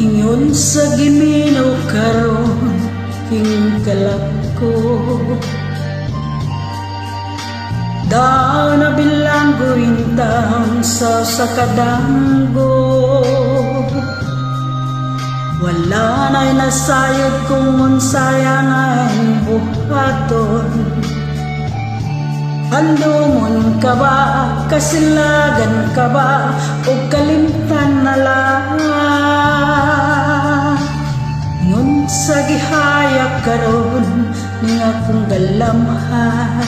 Ingon sa giminaw karon hingkalak ko, daan na bilanggo intang sa sakadanggo. Wala na'y nasayod kung unsaya nga'y buhaton. Handumon ka ba, kasilagan ka ba, o kalimtan na lang? Ngun sa gihaya karon ning akong galamhan,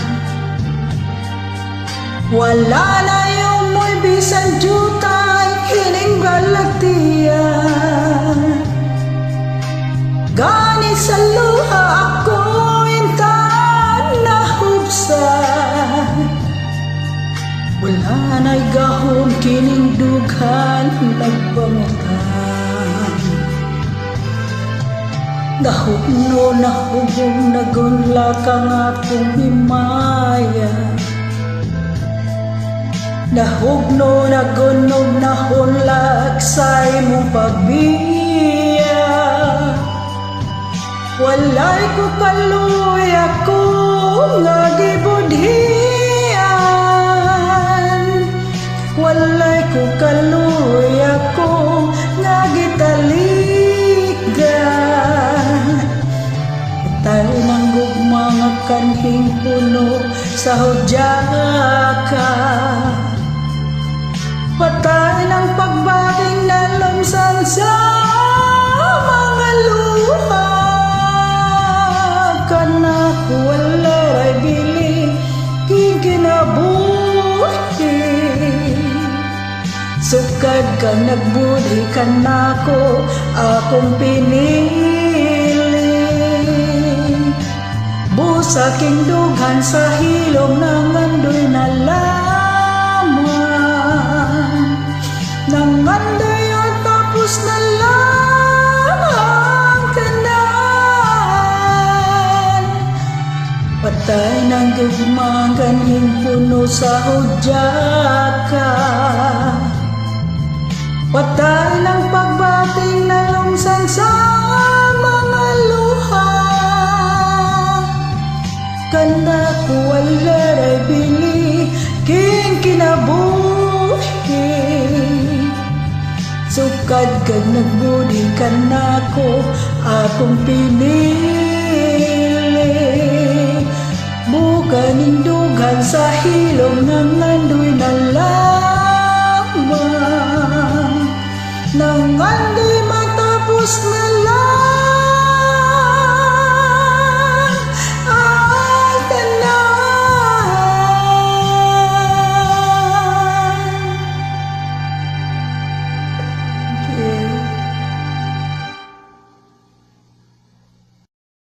wala na yung mo'y bisan jutay hining balagtiyan. Gani sa luha ako intan nahubsan, wala na'y gahom kining dughan nagpamutan. Nahugno nahubong nagunla kang atong himaya, nahugno nagunog nahunlag sa imong pagbiya. Walay ko kaluy ako nga gibudhian, walay ko kaluy ako nga gitaligdan. Patay ng gugma nga kanhing puno sa hudyaka, patay ng pagbating na lumsan sa mga luha. Kanako walay bili kikinabuhi, sukad ka nagbudi kanako akong pinili. Busa king dughan sa hilom ng andoy na lamang, nang andoy o tapos na lamang tanan. Patay ng gugmang kaning puno sa hudyaka, patay ng pagbating na lumsan sa mga luha. Kanako walay bili king kinabuhi, sukad kag nagbudi kanako akong pinili. Bukaning dughan sa hilom ng andoy na lamang, nang andoy matapos na lamang.